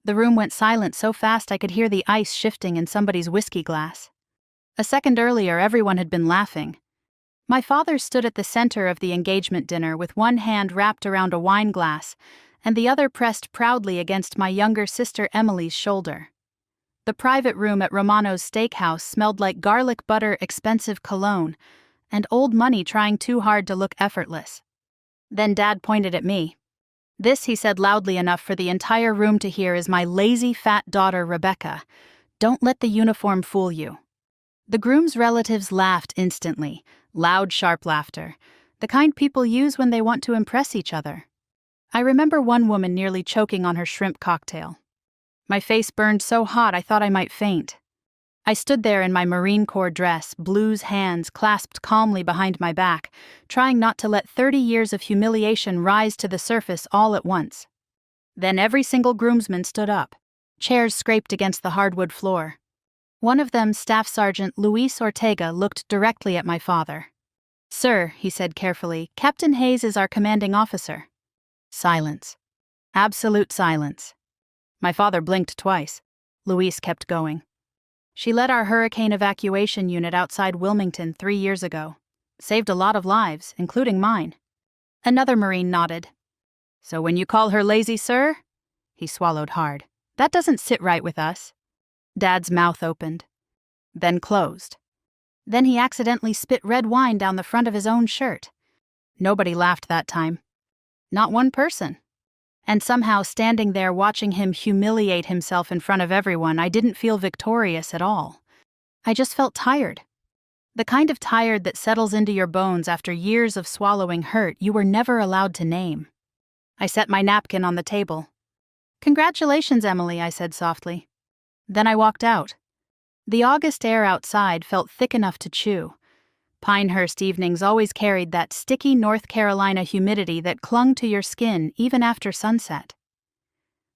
The room went silent so fast I could hear the ice shifting in somebody's whiskey glass. A second earlier, everyone had been laughing. My father stood at the center of the engagement dinner with one hand wrapped around a wine glass and the other pressed proudly against my younger sister Emily's shoulder. The private room at Romano's steakhouse smelled like garlic butter, expensive cologne, and old money trying too hard to look effortless. Then Dad pointed at me. "This," he said loudly enough for the entire room to hear, "is my lazy fat daughter Rebecca. Don't let the uniform fool you." The groom's relatives laughed instantly, loud, sharp laughter, the kind people use when they want to impress each other. I remember one woman nearly choking on her shrimp cocktail. My face burned so hot I thought I might faint. I stood there in my Marine Corps dress, blues hands clasped calmly behind my back, trying not to let 30 years of humiliation rise to the surface all at once. Then every single groomsman stood up. Chairs scraped against the hardwood floor. One of them, Staff Sergeant Luis Ortega, looked directly at my father. "Sir," he said carefully, "Captain Hayes is our commanding officer." Silence. Absolute silence. My father blinked twice. Luis kept going. "She led our hurricane evacuation unit outside Wilmington 3 years ago. Saved a lot of lives, including mine." Another Marine nodded. "So when you call her lazy, sir?" He swallowed hard. "That doesn't sit right with us." Dad's mouth opened, then closed. Then he accidentally spit red wine down the front of his own shirt. Nobody laughed that time. Not one person. And somehow, standing there watching him humiliate himself in front of everyone, I didn't feel victorious at all. I just felt tired. The kind of tired that settles into your bones after years of swallowing hurt you were never allowed to name. I set my napkin on the table. "Congratulations, Emily," I said softly. Then I walked out. The August air outside felt thick enough to chew. Pinehurst evenings always carried that sticky North Carolina humidity that clung to your skin even after sunset.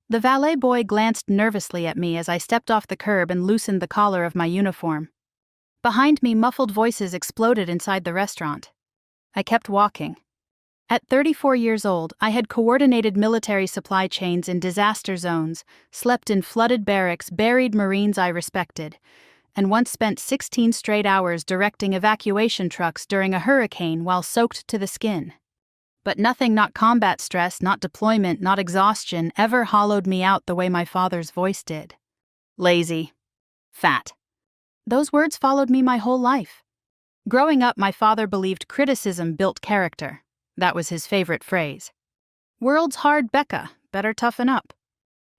The valet boy glanced nervously at me as I stepped off the curb and loosened the collar of my uniform. Behind me, muffled voices exploded inside the restaurant. I kept walking. At 34 years old, I had coordinated military supply chains in disaster zones, slept in flooded barracks, buried Marines I respected, and once spent 16 straight hours directing evacuation trucks during a hurricane while soaked to the skin. But nothing, not combat stress, not deployment, not exhaustion, ever hollowed me out the way my father's voice did. Lazy. Fat. Those words followed me my whole life. Growing up, my father believed criticism built character. That was his favorite phrase. "World's hard, Becca. Better toughen up."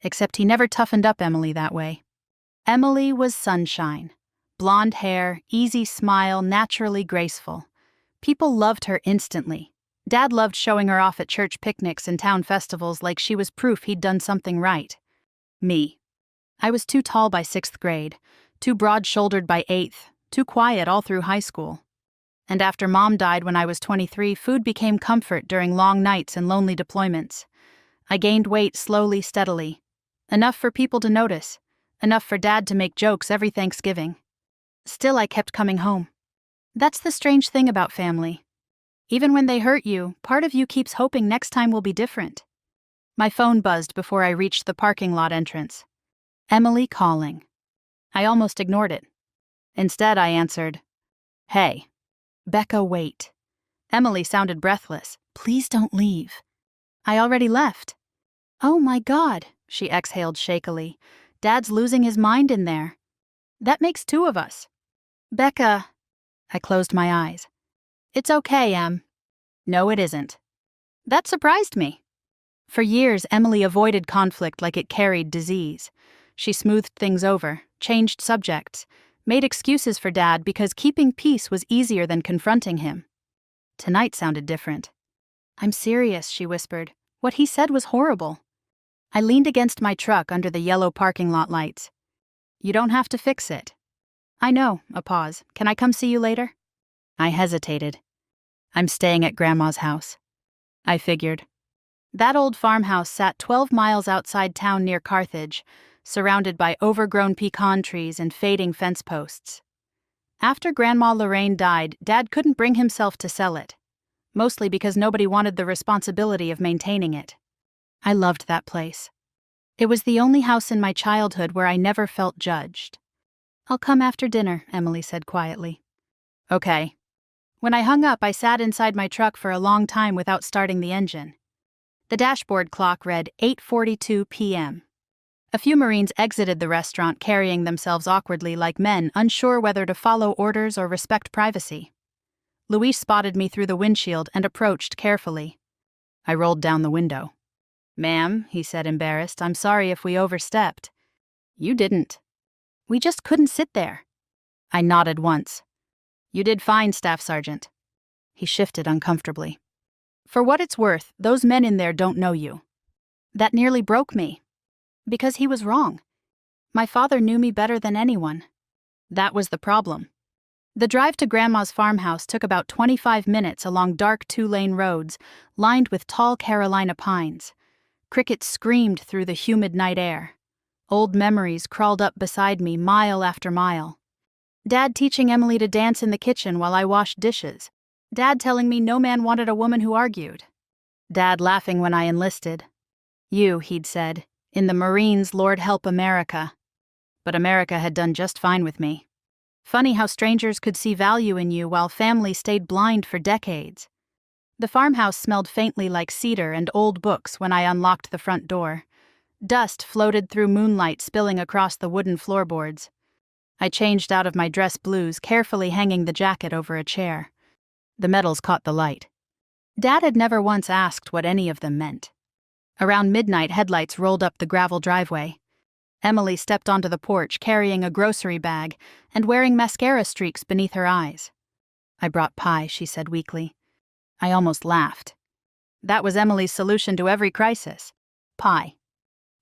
Except he never toughened up Emily that way. Emily was sunshine. Blonde hair, easy smile, naturally graceful. People loved her instantly. Dad loved showing her off at church picnics and town festivals like she was proof he'd done something right. Me. I was too tall by 6th grade, too broad-shouldered by 8th, too quiet all through high school. And after Mom died when I was 23, food became comfort during long nights and lonely deployments. I gained weight slowly, steadily. Enough for people to notice. Enough for Dad to make jokes every Thanksgiving. Still, I kept coming home. That's the strange thing about family. Even when they hurt you, part of you keeps hoping next time will be different. My phone buzzed before I reached the parking lot entrance. Emily calling. I almost ignored it. Instead, I answered, "Hey." "Becca, wait." Emily sounded breathless. "Please don't leave." "I already left." "Oh my God," she exhaled shakily. "Dad's losing his mind in there. That makes 2 of us." "Becca." I closed my eyes. "It's okay, Em." "No, it isn't." That surprised me. For years, Emily avoided conflict like it carried disease. She smoothed things over, changed subjects, made excuses for Dad because keeping peace was easier than confronting him. Tonight sounded different. "I'm serious," she whispered. "What he said was horrible." I leaned against my truck under the yellow parking lot lights. "You don't have to fix it." "I know." A pause. "Can I come see you later?" I hesitated. "I'm staying at Grandma's house." I figured. That old farmhouse sat 12 miles outside town near Carthage, surrounded by overgrown pecan trees and fading fence posts. After Grandma Lorraine died, Dad couldn't bring himself to sell it, mostly because nobody wanted the responsibility of maintaining it. I loved that place. It was the only house in my childhood where I never felt judged. "I'll come after dinner," Emily said quietly. "Okay." When I hung up, I sat inside my truck for a long time without starting the engine. The dashboard clock read 8:42 p.m. A few Marines exited the restaurant carrying themselves awkwardly like men unsure whether to follow orders or respect privacy. Luis spotted me through the windshield and approached carefully. I rolled down the window. "Ma'am," he said, embarrassed, "I'm sorry if we overstepped." "You didn't. We just couldn't sit there." I nodded once. "You did fine, Staff Sergeant." He shifted uncomfortably. "For what it's worth, those men in there don't know you." That nearly broke me. Because he was wrong. My father knew me better than anyone. That was the problem. The drive to Grandma's farmhouse took about 25 minutes along dark 2-lane roads, lined with tall Carolina pines. Crickets screamed through the humid night air. Old memories crawled up beside me mile after mile. Dad teaching Emily to dance in the kitchen while I washed dishes. Dad telling me no man wanted a woman who argued. Dad laughing when I enlisted. "You," he'd said, "in the Marines, Lord help America." But America had done just fine with me. Funny how strangers could see value in you while family stayed blind for decades. The farmhouse smelled faintly like cedar and old books when I unlocked the front door. Dust floated through moonlight spilling across the wooden floorboards. I changed out of my dress blues, carefully hanging the jacket over a chair. The medals caught the light. Dad had never once asked what any of them meant. Around midnight, headlights rolled up the gravel driveway. Emily stepped onto the porch carrying a grocery bag and wearing mascara streaks beneath her eyes. "I brought pie," she said weakly. I almost laughed. That was Emily's solution to every crisis. Pie.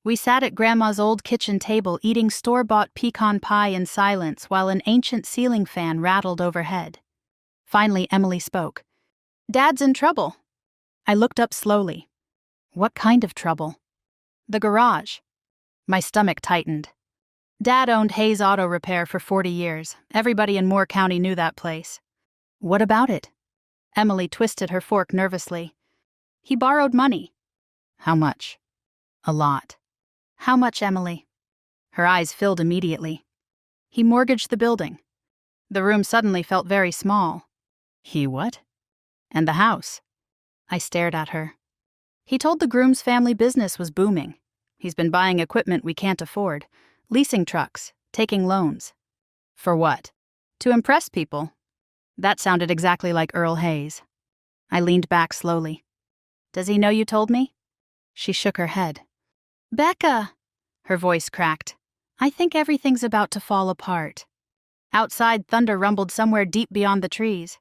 We sat at Grandma's old kitchen table eating store-bought pecan pie in silence while an ancient ceiling fan rattled overhead. Finally, Emily spoke. "Dad's in trouble." I looked up slowly. What kind of trouble? The garage. My stomach tightened. Dad owned Hayes Auto Repair for 40 years. Everybody in Moore County knew that place. What about it? Emily twisted her fork nervously. He borrowed money. How much? A lot. How much, Emily? Her eyes filled immediately. He mortgaged the building. The room suddenly felt very small. He what? And the house. I stared at her. He told the Grooms family business was booming. He's been buying equipment we can't afford, leasing trucks, taking loans. For what? To impress people. That sounded exactly like Earl Hayes. I leaned back slowly. Does he know you told me? She shook her head. Becca! Her voice cracked. I think everything's about to fall apart. Outside, thunder rumbled somewhere deep beyond the trees.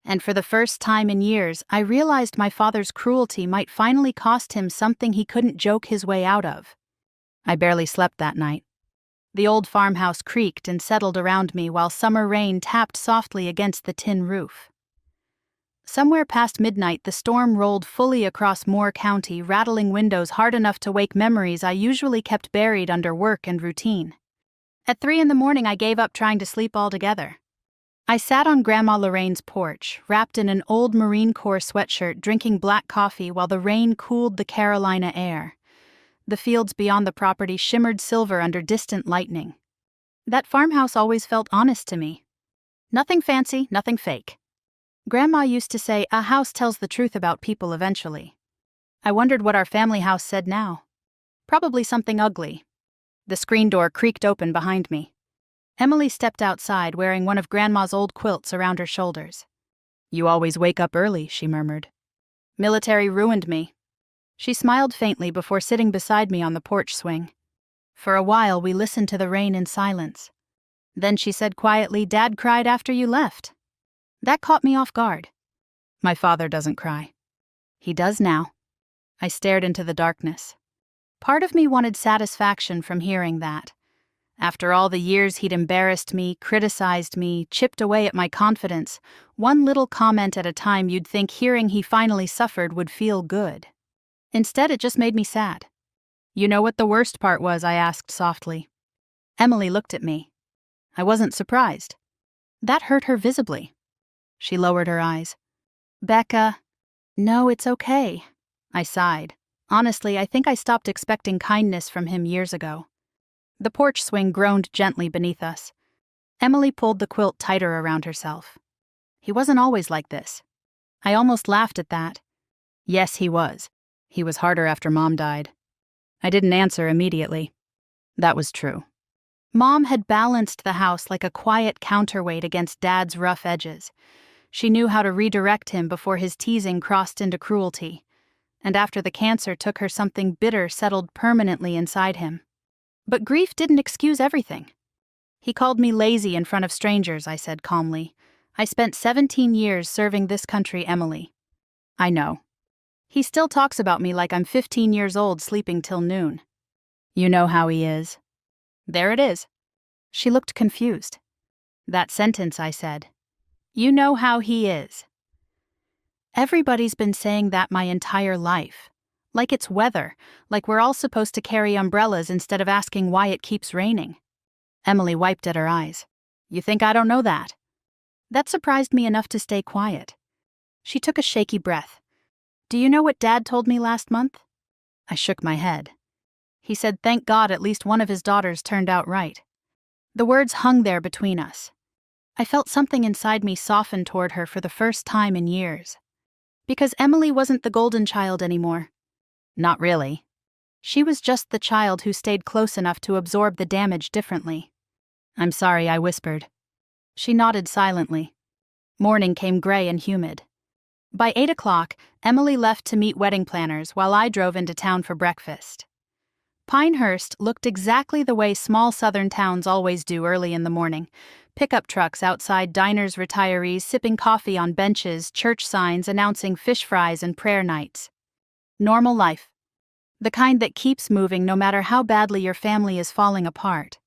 And for the first time in years, I realized my father's cruelty might finally cost him something he couldn't joke his way out of. I barely slept that night. The old farmhouse creaked and settled around me while summer rain tapped softly against the tin roof. Somewhere past midnight, the storm rolled fully across Moore County, rattling windows hard enough to wake memories I usually kept buried under work and routine. At 3 a.m, I gave up trying to sleep altogether. I sat on Grandma Lorraine's porch, wrapped in an old Marine Corps sweatshirt, drinking black coffee while the rain cooled the Carolina air. The fields beyond the property shimmered silver under distant lightning. That farmhouse always felt honest to me. Nothing fancy, nothing fake. Grandma used to say, a house tells the truth about people eventually. I wondered what our family house said now. Probably something ugly. The screen door creaked open behind me. Emily stepped outside wearing one of Grandma's old quilts around her shoulders. You always wake up early, she murmured. Military ruined me. She smiled faintly before sitting beside me on the porch swing. For a while we listened to the rain in silence. Then she said quietly, Dad cried after you left. That caught me off guard. My father doesn't cry. He does now. I stared into the darkness. Part of me wanted satisfaction from hearing that. After all the years he'd embarrassed me, criticized me, chipped away at my confidence, one little comment at a time, you'd think hearing he finally suffered would feel good. Instead, it just made me sad. You know what the worst part was? I asked softly. Emily looked at me. I wasn't surprised. That hurt her visibly. She lowered her eyes. Becca. No, it's okay. I sighed. Honestly, I think I stopped expecting kindness from him years ago. The porch swing groaned gently beneath us. Emily pulled the quilt tighter around herself. He wasn't always like this. I almost laughed at that. Yes, he was. He was harder after Mom died. I didn't answer immediately. That was true. Mom had balanced the house like a quiet counterweight against Dad's rough edges. She knew how to redirect him before his teasing crossed into cruelty. And after the cancer took her, something bitter settled permanently inside him. But grief didn't excuse everything. He called me lazy in front of strangers, I said calmly. I spent 17 years serving this country, Emily. I know. He still talks about me like I'm 15 years old sleeping till noon. You know how he is. There it is. She looked confused. That sentence, I said. You know how he is. Everybody's been saying that my entire life. Like it's weather, like we're all supposed to carry umbrellas instead of asking why it keeps raining. Emily wiped at her eyes. You think I don't know that? That surprised me enough to stay quiet. She took a shaky breath. Do you know what Dad told me last month? I shook my head. He said thank God at least one of his daughters turned out right. The words hung there between us. I felt something inside me soften toward her for the first time in years. Because Emily wasn't the golden child anymore. Not really. She was just the child who stayed close enough to absorb the damage differently. I'm sorry, I whispered. She nodded silently. Morning came gray and humid. By 8 o'clock, Emily left to meet wedding planners while I drove into town for breakfast. Pinehurst looked exactly the way small southern towns always do early in the morning. Pickup trucks outside diners, retirees sipping coffee on benches, church signs announcing fish fries and prayer nights. Normal life. The kind that keeps moving no matter how badly your family is falling apart.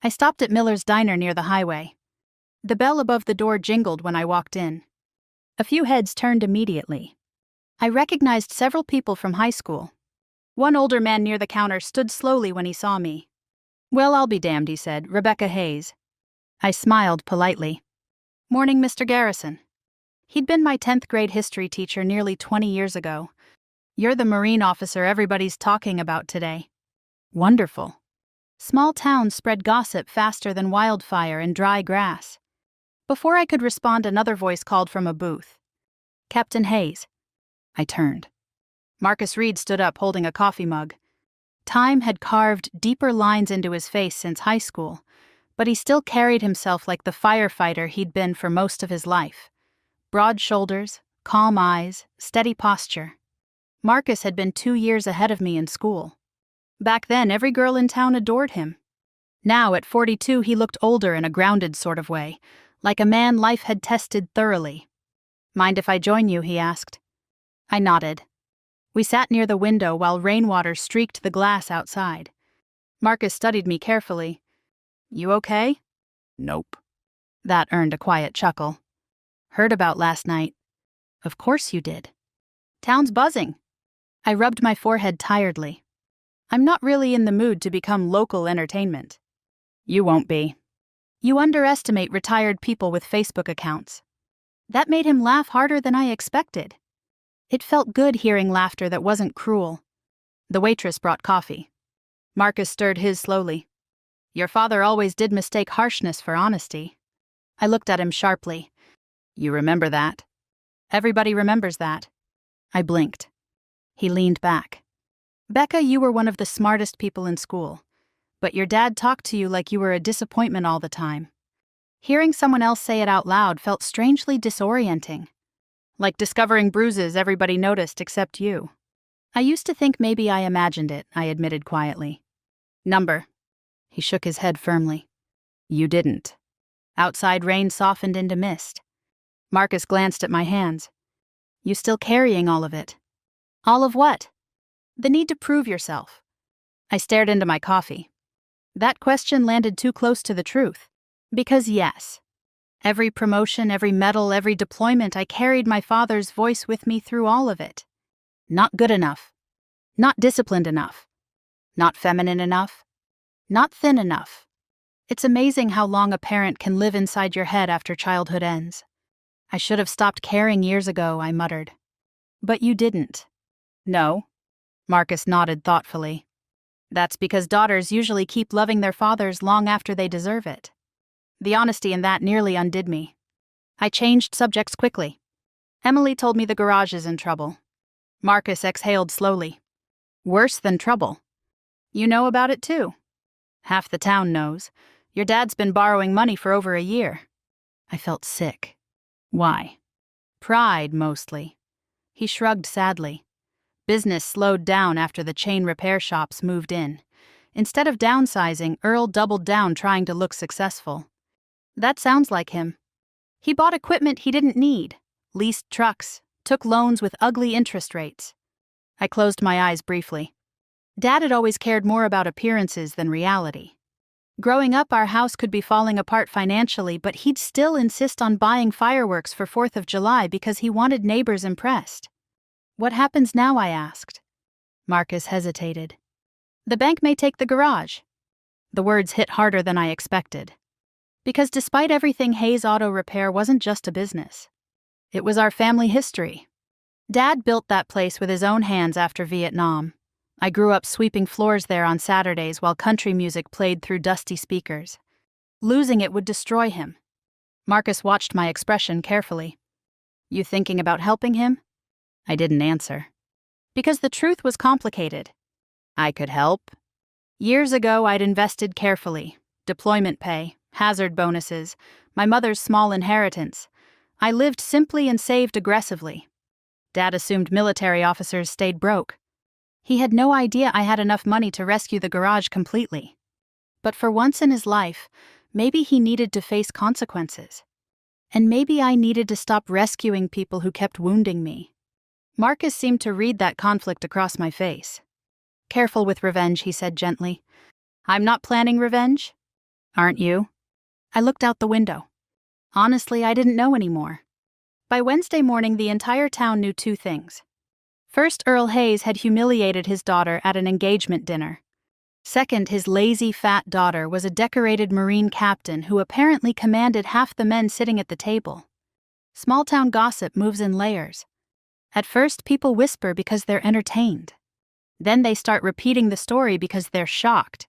I stopped at Miller's Diner near the highway. The bell above the door jingled when I walked in. A few heads turned immediately. I recognized several people from high school. One older man near the counter stood slowly when he saw me. Well, I'll be damned, he said. Rebecca Hayes. I smiled politely. Morning, Mr. Garrison. He'd been my 10th grade history teacher nearly 20 years ago. You're the Marine officer everybody's talking about today. Wonderful. Small towns spread gossip faster than wildfire in dry grass. Before I could respond, another voice called from a booth. Captain Hayes. I turned. Marcus Reed stood up holding a coffee mug. Time had carved deeper lines into his face since high school, but he still carried himself like the firefighter he'd been for most of his life. Broad shoulders, calm eyes, steady posture. Marcus had been 2 years ahead of me in school. Back then, every girl in town adored him. Now, at 42, he looked older in a grounded sort of way, like a man life had tested thoroughly. Mind if I join you, he asked. I nodded. We sat near the window while rainwater streaked the glass outside. Marcus studied me carefully. You okay? Nope. That earned a quiet chuckle. Heard about last night. Of course you did. Town's buzzing. I rubbed my forehead tiredly. I'm not really in the mood to become local entertainment. You won't be. You underestimate retired people with Facebook accounts. That made him laugh harder than I expected. It felt good hearing laughter that wasn't cruel. The waitress brought coffee. Marcus stirred his slowly. Your father always did mistake harshness for honesty. I looked at him sharply. You remember that? Everybody remembers that. I blinked. He leaned back. Becca, you were one of the smartest people in school, but your dad talked to you like you were a disappointment all the time. Hearing someone else say it out loud felt strangely disorienting. Like discovering bruises everybody noticed except you. I used to think maybe I imagined it, I admitted quietly. Number. He shook his head firmly. You didn't. Outside rain softened into mist. Marcus glanced at my hands. You still carrying all of it? All of what? The need to prove yourself. I stared into my coffee. That question landed too close to the truth. Because yes. Every promotion, every medal, every deployment, I carried my father's voice with me through all of it. Not good enough. Not disciplined enough. Not feminine enough. Not thin enough. It's amazing how long a parent can live inside your head after childhood ends. I should have stopped caring years ago, I muttered. But you didn't. No. Marcus nodded thoughtfully. That's because daughters usually keep loving their fathers long after they deserve it. The honesty in that nearly undid me. I changed subjects quickly. Emily told me the garage is in trouble. Marcus exhaled slowly. Worse than trouble. You know about it too. Half the town knows. Your dad's been borrowing money for over a year. I felt sick. Why? Pride, mostly. He shrugged sadly. Business slowed down after the chain repair shops moved in. Instead of downsizing, Earl doubled down trying to look successful. That sounds like him. He bought equipment he didn't need, leased trucks, took loans with ugly interest rates. I closed my eyes briefly. Dad had always cared more about appearances than reality. Growing up, our house could be falling apart financially, but he'd still insist on buying fireworks for 4th of July because he wanted neighbors impressed. What happens now, I asked. Marcus hesitated. The bank may take the garage. The words hit harder than I expected. Because despite everything, Hayes Auto Repair wasn't just a business. It was our family history. Dad built that place with his own hands after Vietnam. I grew up sweeping floors there on Saturdays while country music played through dusty speakers. Losing it would destroy him. Marcus watched my expression carefully. You thinking about helping him? I didn't answer. Because the truth was complicated. I could help. Years ago, I'd invested carefully. Deployment pay, hazard bonuses, my mother's small inheritance. I lived simply and saved aggressively. Dad assumed military officers stayed broke. He had no idea I had enough money to rescue the garage completely. But for once in his life, maybe he needed to face consequences. And maybe I needed to stop rescuing people who kept wounding me. Marcus seemed to read that conflict across my face. Careful with revenge, he said gently. I'm not planning revenge. Aren't you? I looked out the window. Honestly, I didn't know anymore. By Wednesday morning, the entire town knew 2 things. First, Earl Hayes had humiliated his daughter at an engagement dinner. Second, his lazy, fat daughter was a decorated Marine captain who apparently commanded half the men sitting at the table. Small-town gossip moves in layers. At first, people whisper because they're entertained. Then they start repeating the story because they're shocked.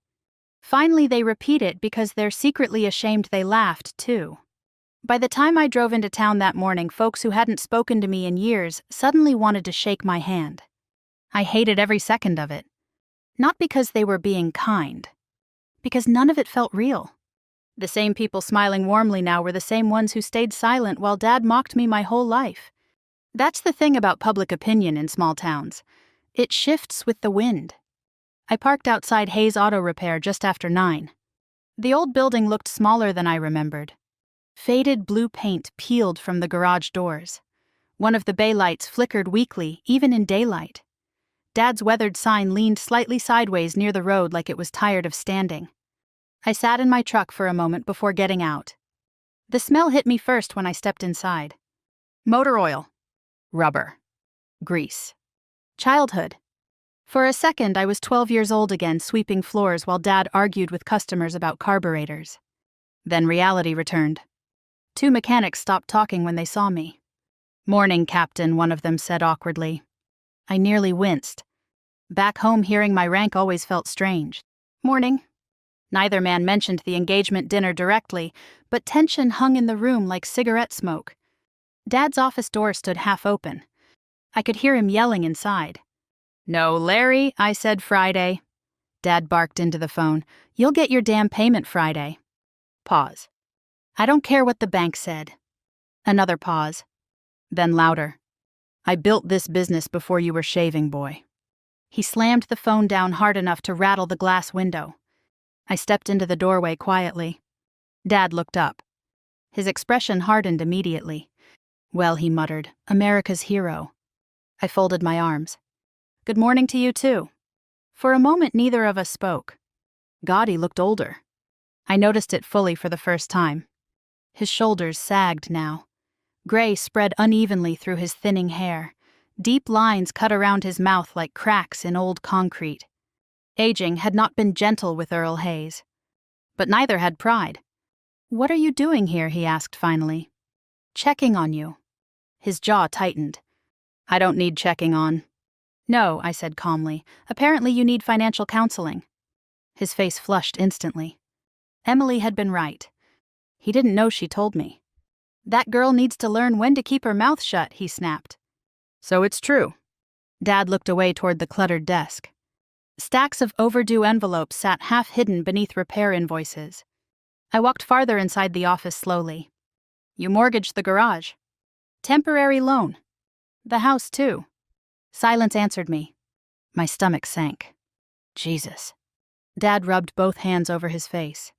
Finally, they repeat it because they're secretly ashamed they laughed, too. By the time I drove into town that morning, folks who hadn't spoken to me in years suddenly wanted to shake my hand. I hated every second of it. Not because they were being kind. Because none of it felt real. The same people smiling warmly now were the same ones who stayed silent while Dad mocked me my whole life. That's the thing about public opinion in small towns. It shifts with the wind. I parked outside Hayes Auto Repair just after 9. The old building looked smaller than I remembered. Faded blue paint peeled from the garage doors. One of the bay lights flickered weakly, even in daylight. Dad's weathered sign leaned slightly sideways near the road like it was tired of standing. I sat in my truck for a moment before getting out. The smell hit me first when I stepped inside. Motor oil. Rubber. Grease. Childhood. For a second, I was 12 years old again, sweeping floors while Dad argued with customers about carburetors. Then reality returned. 2 mechanics stopped talking when they saw me. Morning, Captain, one of them said awkwardly. I nearly winced. Back home, hearing my rank always felt strange. Morning. Neither man mentioned the engagement dinner directly, but tension hung in the room like cigarette smoke. Dad's office door stood half open. I could hear him yelling inside. No, Larry, I said Friday. Dad barked into the phone. You'll get your damn payment Friday. Pause. I don't care what the bank said. Another pause. Then louder. I built this business before you were shaving, boy. He slammed the phone down hard enough to rattle the glass window. I stepped into the doorway quietly. Dad looked up. His expression hardened immediately. Well, he muttered, America's hero. I folded my arms. Good morning to you, too. For a moment, neither of us spoke. God, he looked older. I noticed it fully for the first time. His shoulders sagged now. Gray spread unevenly through his thinning hair. Deep lines cut around his mouth like cracks in old concrete. Aging had not been gentle with Earl Hayes. But neither had pride. What are you doing here, he asked finally. Checking on you. His jaw tightened. I don't need checking on. No, I said calmly. Apparently you need financial counseling. His face flushed instantly. Emily had been right. He didn't know she told me. That girl needs to learn when to keep her mouth shut, he snapped. So it's true. Dad looked away toward the cluttered desk. Stacks of overdue envelopes sat half-hidden beneath repair invoices. I walked farther inside the office slowly. You mortgaged the garage. Temporary loan. The house, too. Silence answered me. My stomach sank. Jesus. Dad rubbed both hands over his face.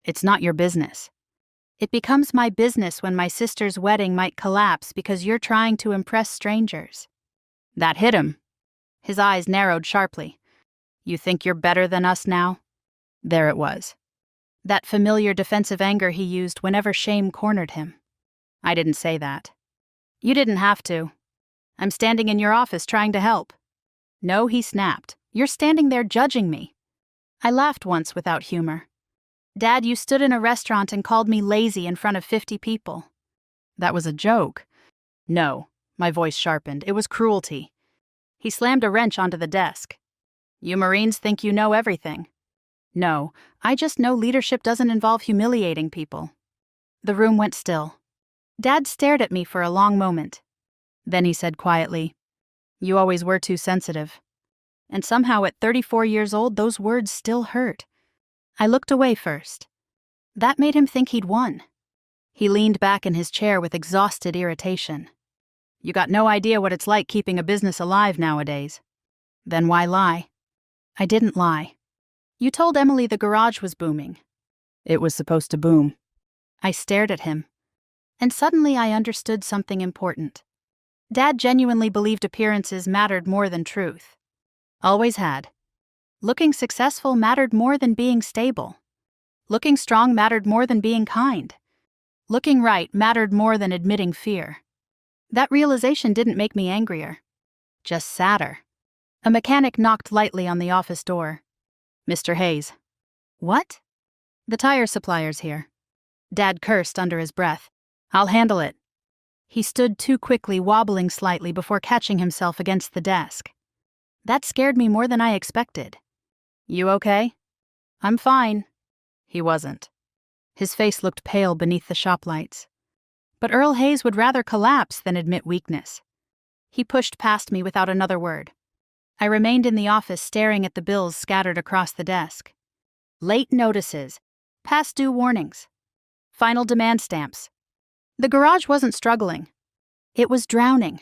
It's not your business. It becomes my business when my sister's wedding might collapse because you're trying to impress strangers. That hit him. His eyes narrowed sharply. You think you're better than us now? There it was. That familiar defensive anger he used whenever shame cornered him. I didn't say that. You didn't have to. I'm standing in your office trying to help. No, he snapped. You're standing there judging me. I laughed once without humor. Dad, you stood in a restaurant and called me lazy in front of 50 people. That was a joke. No, my voice sharpened. It was cruelty. He slammed a wrench onto the desk. You Marines think you know everything. No, I just know leadership doesn't involve humiliating people. The room went still. Dad stared at me for a long moment. Then he said quietly, You always were too sensitive. And somehow at 34 years old, those words still hurt. I looked away first. That made him think he'd won. He leaned back in his chair with exhausted irritation. You got no idea what it's like keeping a business alive nowadays. Then why lie? I didn't lie. You told Emily the garage was booming. It was supposed to boom. I stared at him. And suddenly I understood something important. Dad genuinely believed appearances mattered more than truth. Always had. Looking successful mattered more than being stable. Looking strong mattered more than being kind. Looking right mattered more than admitting fear. That realization didn't make me angrier. Just sadder. A mechanic knocked lightly on the office door. Mr. Hayes. What? The tire supplier's here. Dad cursed under his breath. I'll handle it. He stood too quickly, wobbling slightly before catching himself against the desk. That scared me more than I expected. You okay? I'm fine. He wasn't. His face looked pale beneath the shop lights. But Earl Hayes would rather collapse than admit weakness. He pushed past me without another word. I remained in the office staring at the bills scattered across the desk. Late notices, past due warnings, final demand stamps. The garage wasn't struggling. It was drowning.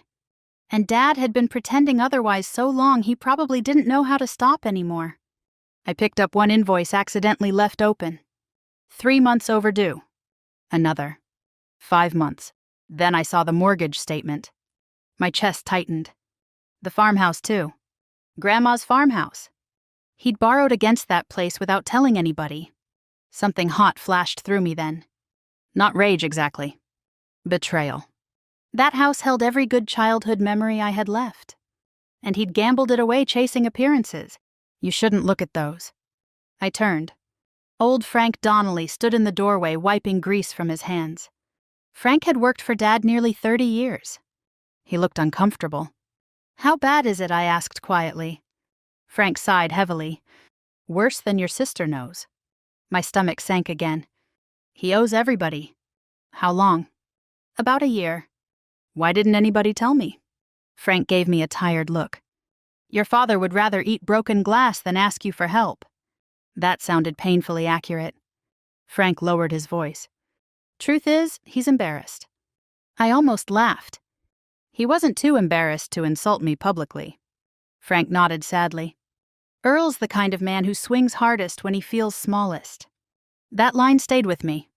And Dad had been pretending otherwise so long he probably didn't know how to stop anymore. I picked up one invoice accidentally left open. 3 months overdue. Another. 5 months. Then I saw the mortgage statement. My chest tightened. The farmhouse, too. Grandma's farmhouse. He'd borrowed against that place without telling anybody. Something hot flashed through me then. Not rage exactly. Betrayal. That house held every good childhood memory I had left. And he'd gambled it away chasing appearances. You shouldn't look at those. I turned. Old Frank Donnelly stood in the doorway wiping grease from his hands. Frank had worked for Dad nearly 30 years. He looked uncomfortable. How bad is it? I asked quietly. Frank sighed heavily. Worse than your sister knows. My stomach sank again. He owes everybody. How long? About a year. Why didn't anybody tell me? Frank gave me a tired look. Your father would rather eat broken glass than ask you for help. That sounded painfully accurate. Frank lowered his voice. Truth is, he's embarrassed. I almost laughed. He wasn't too embarrassed to insult me publicly. Frank nodded sadly. Earl's the kind of man who swings hardest when he feels smallest. That line stayed with me,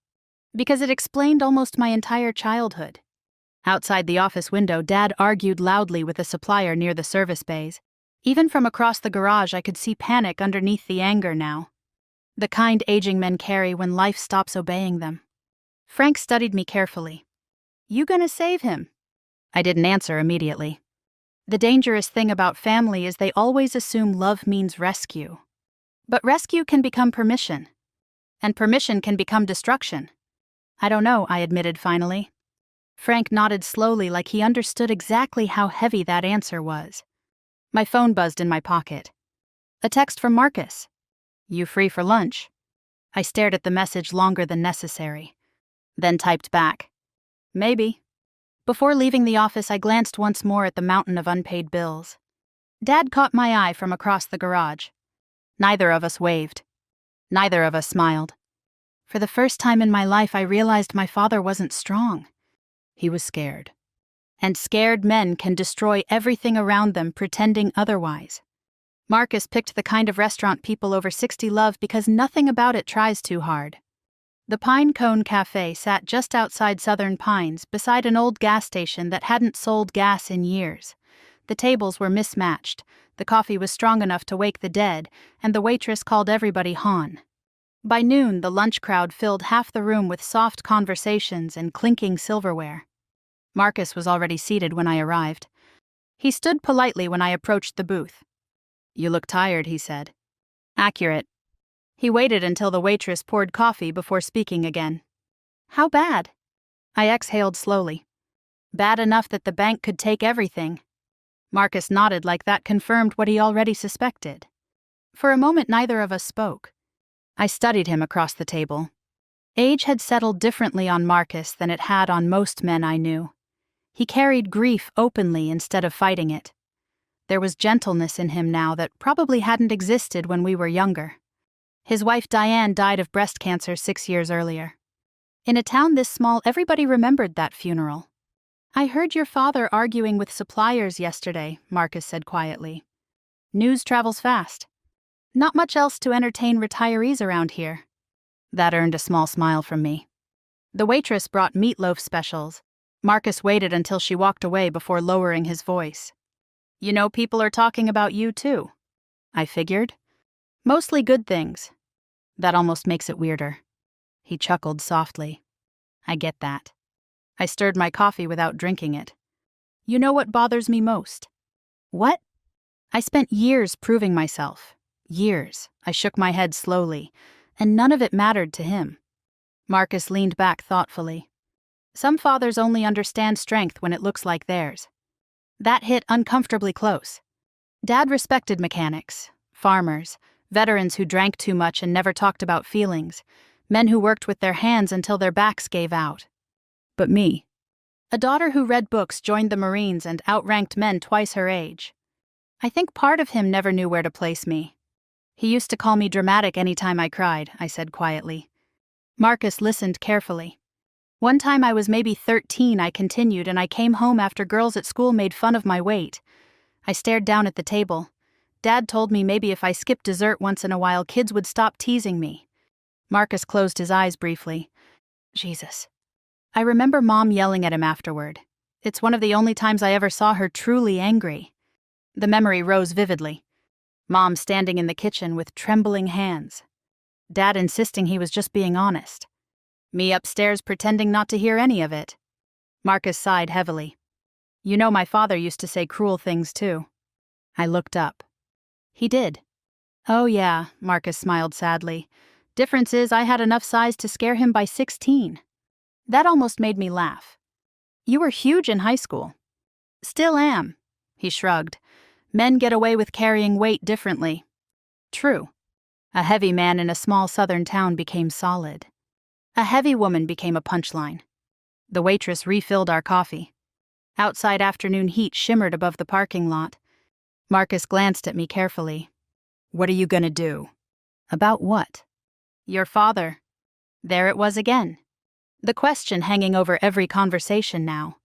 because it explained almost my entire childhood. Outside the office window, Dad argued loudly with a supplier near the service bays. Even from across the garage, I could see panic underneath the anger now. The kind aging men carry when life stops obeying them. Frank studied me carefully. You gonna save him? I didn't answer immediately. The dangerous thing about family is they always assume love means rescue. But rescue can become permission. And permission can become destruction. I don't know, I admitted finally. Frank nodded slowly like he understood exactly how heavy that answer was. My phone buzzed in my pocket. A text from Marcus. "You free for lunch?" I stared at the message longer than necessary, then typed back, "Maybe." Before leaving the office, I glanced once more at the mountain of unpaid bills. Dad caught my eye from across the garage. Neither of us waved. Neither of us smiled. For the first time in my life, I realized my father wasn't strong. He was scared. And scared men can destroy everything around them, pretending otherwise. Marcus picked the kind of restaurant people over 60 love because nothing about it tries too hard. The Pine Cone Cafe sat just outside Southern Pines, beside an old gas station that hadn't sold gas in years. The tables were mismatched, the coffee was strong enough to wake the dead, and the waitress called everybody hon. By noon, the lunch crowd filled half the room with soft conversations and clinking silverware. Marcus was already seated when I arrived. He stood politely when I approached the booth. "You look tired," he said. "Accurate." He waited until the waitress poured coffee before speaking again. "How bad?" I exhaled slowly. "Bad enough that the bank could take everything." Marcus nodded like that confirmed what he already suspected. For a moment, neither of us spoke. I studied him across the table. Age had settled differently on Marcus than it had on most men I knew. He carried grief openly instead of fighting it. There was gentleness in him now that probably hadn't existed when we were younger. His wife Diane died of breast cancer 6 years earlier. In a town this small, everybody remembered that funeral. "I heard your father arguing with suppliers yesterday," Marcus said quietly. "News travels fast. Not much else to entertain retirees around here." That earned a small smile from me. The waitress brought meatloaf specials. Marcus waited until she walked away before lowering his voice. "You know, people are talking about you too." I figured. "Mostly good things." That almost makes it weirder. He chuckled softly. "I get that." I stirred my coffee without drinking it. "You know what bothers me most?" "What?" "I spent years proving myself. Years." I shook my head slowly, and none of it mattered to him. Marcus leaned back thoughtfully. "Some fathers only understand strength when it looks like theirs." That hit uncomfortably close. Dad respected mechanics, farmers, veterans who drank too much and never talked about feelings, men who worked with their hands until their backs gave out. But me, a daughter who read books, joined the Marines, and outranked men twice her age. I think part of him never knew where to place me. "He used to call me dramatic any time I cried," I said quietly. Marcus listened carefully. "One time I was maybe 13, I continued, and I came home after girls at school made fun of my weight." I stared down at the table. Dad told me maybe if I skipped dessert once in a while, kids would stop teasing me. Marcus closed his eyes briefly. Jesus. I remember Mom yelling at him afterward. It's one of the only times I ever saw her truly angry. The memory rose vividly. Mom standing in the kitchen with trembling hands. Dad insisting he was just being honest. Me upstairs pretending not to hear any of it. Marcus sighed heavily. "You know, my father used to say cruel things too." I looked up. "He did." "Oh yeah," Marcus smiled sadly. "Difference is I had enough size to scare him by 16. That almost made me laugh. You were huge in high school." "Still am." He shrugged. "Men get away with carrying weight differently." True. A heavy man in a small southern town became solid. A heavy woman became a punchline. The waitress refilled our coffee. Outside afternoon heat shimmered above the parking lot. Marcus glanced at me carefully. "What are you gonna do?" "About what?" "Your father." There it was again. The question hanging over every conversation now.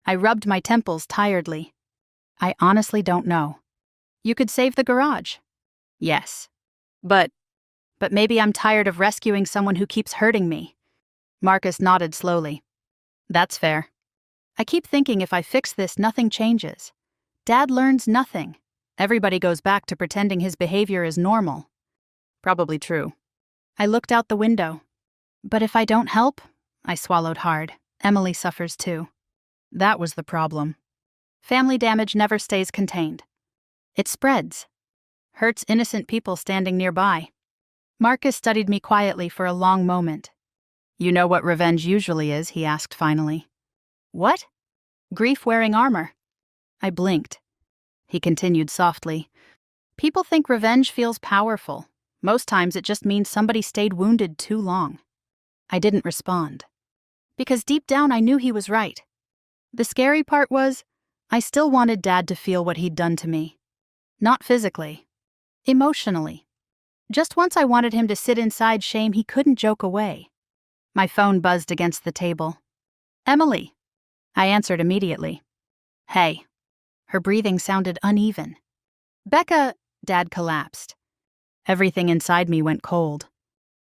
I rubbed my temples tiredly. "I honestly don't know." "You could save the garage." "Yes. But maybe I'm tired of rescuing someone who keeps hurting me." Marcus nodded slowly. "That's fair. I keep thinking if I fix this, nothing changes. Dad learns nothing. Everybody goes back to pretending his behavior is normal." Probably true. I looked out the window. "But if I don't help," I swallowed hard, "Emily suffers too." That was the problem. Family damage never stays contained. It spreads. Hurts innocent people standing nearby. Marcus studied me quietly for a long moment. "You know what revenge usually is?" he asked finally. "What?" "Grief wearing armor." I blinked. he continued softly. People think revenge feels powerful. Most times it just means somebody stayed wounded too long. I didn't respond. Because deep down I knew he was right. The scary part was, I still wanted Dad to feel what he'd done to me. Not physically. Emotionally. Just once I wanted him to sit inside shame he couldn't joke away. My phone buzzed against the table. Emily. I answered immediately. Hey. Her breathing sounded uneven. Becca, Dad collapsed. Everything inside me went cold.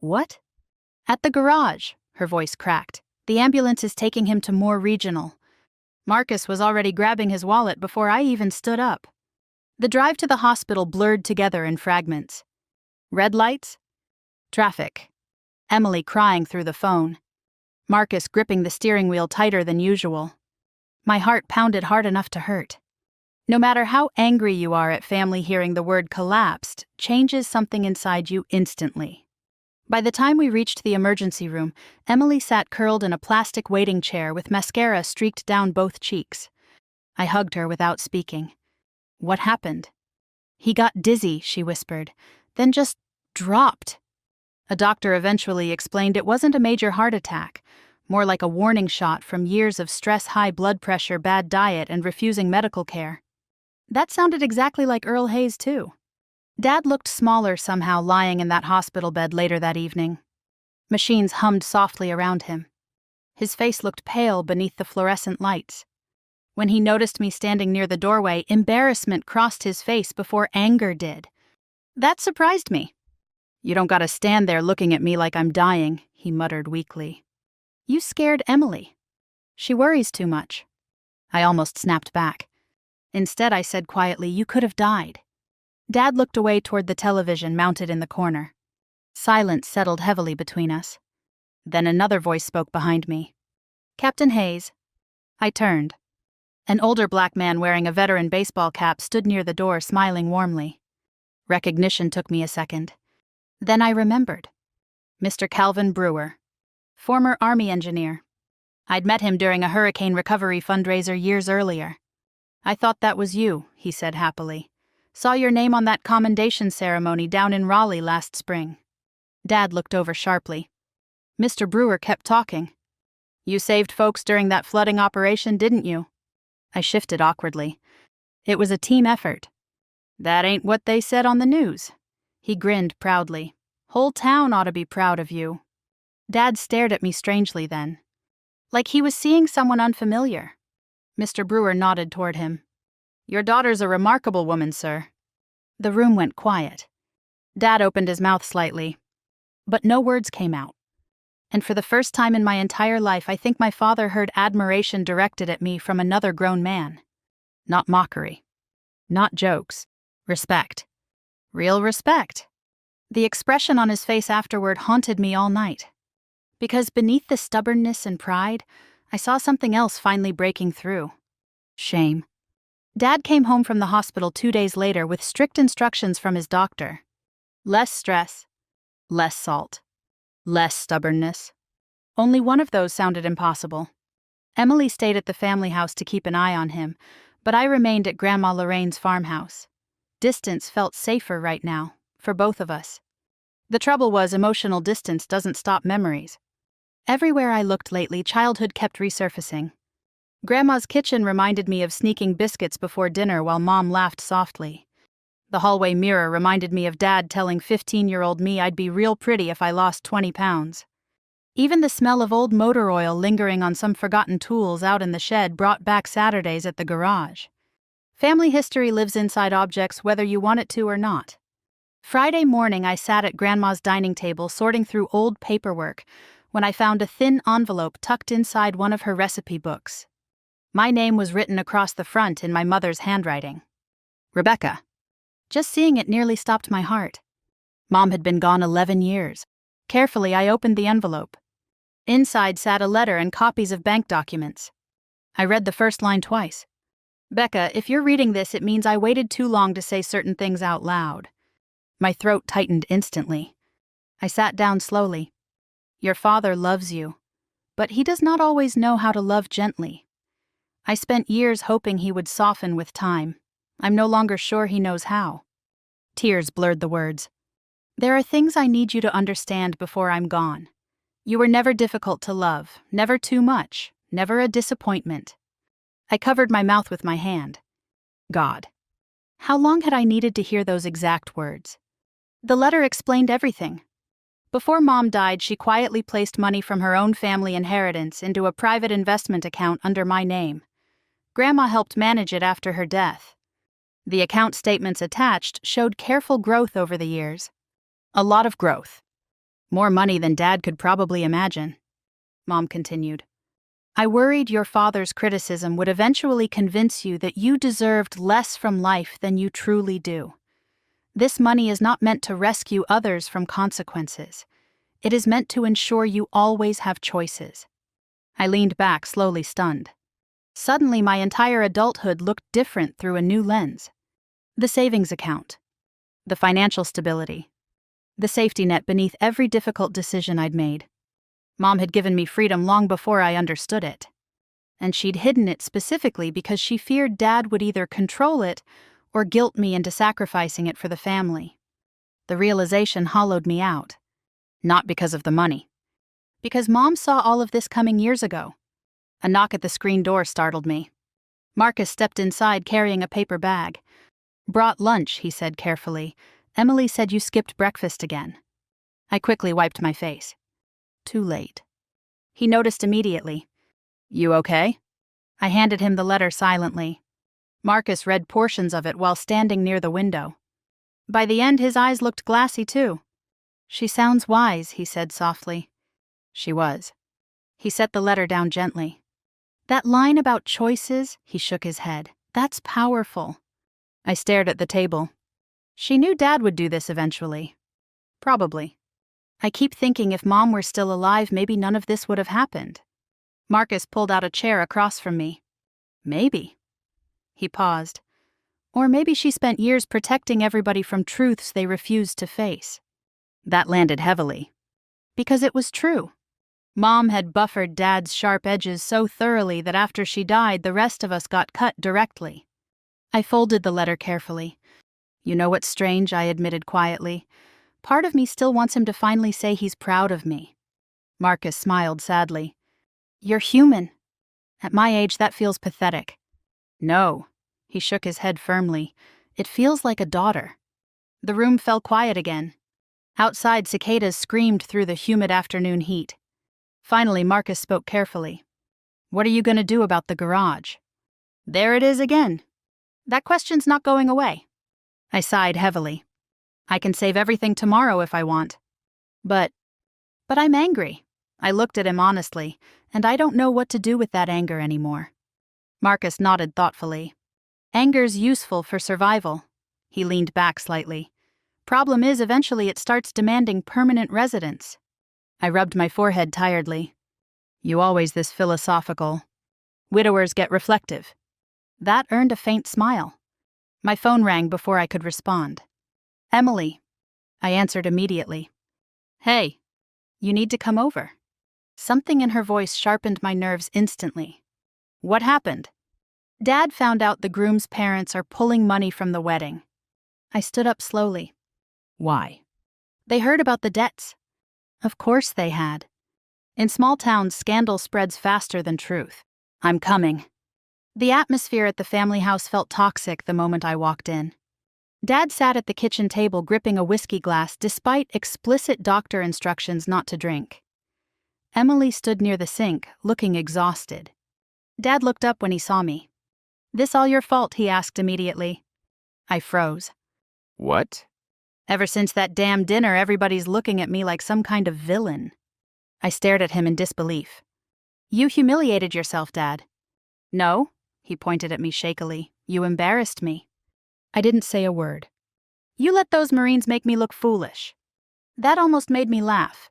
What? At the garage, her voice cracked. The ambulance is taking him to Moore Regional. Marcus was already grabbing his wallet before I even stood up. The drive to the hospital blurred together in fragments. Red lights? Traffic. Emily crying through the phone. Marcus gripping the steering wheel tighter than usual. My heart pounded hard enough to hurt. No matter how angry you are at family hearing the word collapsed, changes something inside you instantly. By the time we reached the emergency room, Emily sat curled in a plastic waiting chair with mascara streaked down both cheeks. I hugged her without speaking. What happened? He got dizzy, she whispered, then just dropped. A doctor eventually explained it wasn't a major heart attack, more like a warning shot from years of stress, high blood pressure, bad diet, and refusing medical care. That sounded exactly like Earl Hayes, too. Dad looked smaller somehow lying in that hospital bed later that evening. Machines hummed softly around him. His face looked pale beneath the fluorescent lights. When he noticed me standing near the doorway, embarrassment crossed his face before anger did. That surprised me. You don't gotta stand there looking at me like I'm dying, he muttered weakly. You scared Emily. She worries too much. I almost snapped back. Instead, I said quietly, you could have died. Dad looked away toward the television mounted in the corner. Silence settled heavily between us. Then another voice spoke behind me. Captain Hayes. I turned. An older black man wearing a veteran baseball cap stood near the door, smiling warmly. Recognition took me a second. Then I remembered. Mr. Calvin Brewer. Former Army engineer. I'd met him during a hurricane recovery fundraiser years earlier. I thought that was you, he said happily. Saw your name on that commendation ceremony down in Raleigh last spring. Dad looked over sharply. Mr. Brewer kept talking. You saved folks during that flooding operation, didn't you? I shifted awkwardly. It was a team effort. That ain't what they said on the news. He grinned proudly. Whole town ought to be proud of you. Dad stared at me strangely then. Like he was seeing someone unfamiliar. Mr. Brewer nodded toward him. Your daughter's a remarkable woman, sir. The room went quiet. Dad opened his mouth slightly. But no words came out. And for the first time in my entire life, I think my father heard admiration directed at me from another grown man. Not mockery. Not jokes. Respect. Real respect. The expression on his face afterward haunted me all night. Because beneath the stubbornness and pride, I saw something else finally breaking through. Shame. Dad came home from the hospital 2 days later with strict instructions from his doctor. Less stress. Less salt. Less stubbornness. Only one of those sounded impossible. Emily stayed at the family house to keep an eye on him, but I remained at Grandma Lorraine's farmhouse. Distance felt safer right now, for both of us. The trouble was, emotional distance doesn't stop memories. Everywhere I looked lately, childhood kept resurfacing. Grandma's kitchen reminded me of sneaking biscuits before dinner while Mom laughed softly. The hallway mirror reminded me of Dad telling 15-year-old me I'd be real pretty if I lost 20 pounds. Even the smell of old motor oil lingering on some forgotten tools out in the shed brought back Saturdays at the garage. Family history lives inside objects whether you want it to or not. Friday morning, I sat at Grandma's dining table sorting through old paperwork when I found a thin envelope tucked inside one of her recipe books. My name was written across the front in my mother's handwriting. Rebecca. Just seeing it nearly stopped my heart. Mom had been gone 11 years. Carefully, I opened the envelope. Inside sat a letter and copies of bank documents. I read the first line twice. Becca, if you're reading this, it means I waited too long to say certain things out loud. My throat tightened instantly. I sat down slowly. Your father loves you, but he does not always know how to love gently. I spent years hoping he would soften with time. I'm no longer sure he knows how. Tears blurred the words. There are things I need you to understand before I'm gone. You were never difficult to love, never too much, never a disappointment. I covered my mouth with my hand. God. How long had I needed to hear those exact words? The letter explained everything. Before Mom died, she quietly placed money from her own family inheritance into a private investment account under my name. Grandma helped manage it after her death. The account statements attached showed careful growth over the years. A lot of growth. More money than Dad could probably imagine. Mom continued. I worried your father's criticism would eventually convince you that you deserved less from life than you truly do. This money is not meant to rescue others from consequences. It is meant to ensure you always have choices. I leaned back, slowly stunned. Suddenly, my entire adulthood looked different through a new lens. The savings account. The financial stability. The safety net beneath every difficult decision I'd made. Mom had given me freedom long before I understood it. And she'd hidden it specifically because she feared Dad would either control it or guilt me into sacrificing it for the family. The realization hollowed me out. Not because of the money. Because Mom saw all of this coming years ago. A knock at the screen door startled me. Marcus stepped inside carrying a paper bag. Brought lunch, he said carefully. Emily said you skipped breakfast again. I quickly wiped my face. Too late. He noticed immediately. You okay? I handed him the letter silently. Marcus read portions of it while standing near the window. By the end, his eyes looked glassy too. She sounds wise, he said softly. She was. He set the letter down gently. That line about choices, he shook his head. That's powerful. I stared at the table. She knew Dad would do this eventually. Probably. I keep thinking if Mom were still alive, maybe none of this would have happened. Marcus pulled out a chair across from me. Maybe. He paused. Or maybe she spent years protecting everybody from truths they refused to face. That landed heavily. Because it was true. Mom had buffered Dad's sharp edges so thoroughly that after she died, the rest of us got cut directly. I folded the letter carefully. You know what's strange, I admitted quietly. Part of me still wants him to finally say he's proud of me. Marcus smiled sadly. You're human. At my age, that feels pathetic. No. He shook his head firmly. It feels like a daughter. The room fell quiet again. Outside, cicadas screamed through the humid afternoon heat. Finally, Marcus spoke carefully. What are you going to do about the garage? There it is again. That question's not going away. I sighed heavily. I can save everything tomorrow if I want. But I'm angry. I looked at him honestly, and I don't know what to do with that anger anymore. Marcus nodded thoughtfully. Anger's useful for survival. He leaned back slightly. Problem is, eventually it starts demanding permanent residence. I rubbed my forehead tiredly. You always this philosophical. Widowers get reflective. That earned a faint smile. My phone rang before I could respond. Emily. I answered immediately. Hey. You need to come over. Something in her voice sharpened my nerves instantly. What happened? Dad found out the groom's parents are pulling money from the wedding. I stood up slowly. Why? They heard about the debts. Of course they had. In small towns, scandal spreads faster than truth. I'm coming. The atmosphere at the family house felt toxic the moment I walked in. Dad sat at the kitchen table gripping a whiskey glass despite explicit doctor instructions not to drink. Emily stood near the sink, looking exhausted. Dad looked up when he saw me. This all your fault, he asked immediately. I froze. What? Ever since that damn dinner, everybody's looking at me like some kind of villain. I stared at him in disbelief. You humiliated yourself, Dad. No, he pointed at me shakily. You embarrassed me. I didn't say a word. You let those Marines make me look foolish. That almost made me laugh.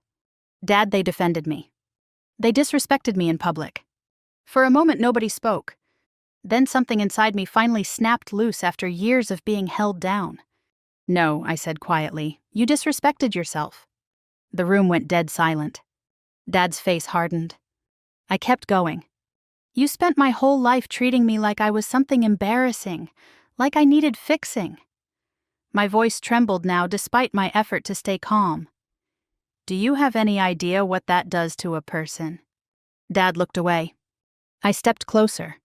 Dad, they defended me. They disrespected me in public. For a moment, nobody spoke. Then something inside me finally snapped loose after years of being held down. No, I said quietly, you disrespected yourself. The room went dead silent. Dad's face hardened. I kept going. You spent my whole life treating me like I was something embarrassing, Like I needed fixing. My voice trembled now despite my effort to stay calm. Do you have any idea what that does to a person? Dad looked away. I stepped closer.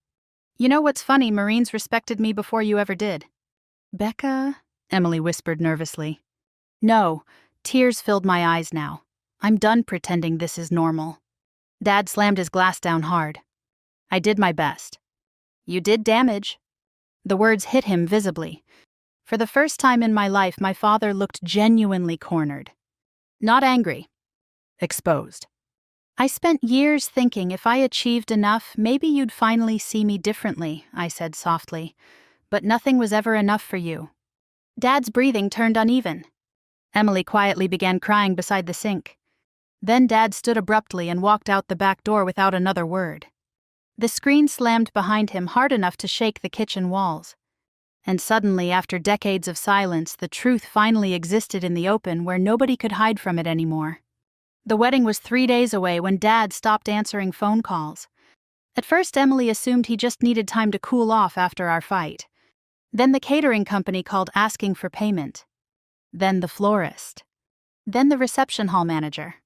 You know what's funny, Marines respected me before you ever did. Becca? Emily whispered nervously. No, tears filled my eyes now. I'm done pretending this is normal. Dad slammed his glass down hard. I did my best. You did damage. The words hit him visibly. For the first time in my life, my father looked genuinely cornered. Not angry. Exposed. I spent years thinking if I achieved enough, maybe you'd finally see me differently, I said softly. But nothing was ever enough for you. Dad's breathing turned uneven. Emily quietly began crying beside the sink. Then Dad stood abruptly and walked out the back door without another word. The screen slammed behind him hard enough to shake the kitchen walls. And suddenly, after decades of silence, the truth finally existed in the open where nobody could hide from it anymore. The wedding was 3 days away when Dad stopped answering phone calls. At first, Emily assumed he just needed time to cool off after our fight. Then the catering company called asking for payment. Then the florist. Then the reception hall manager.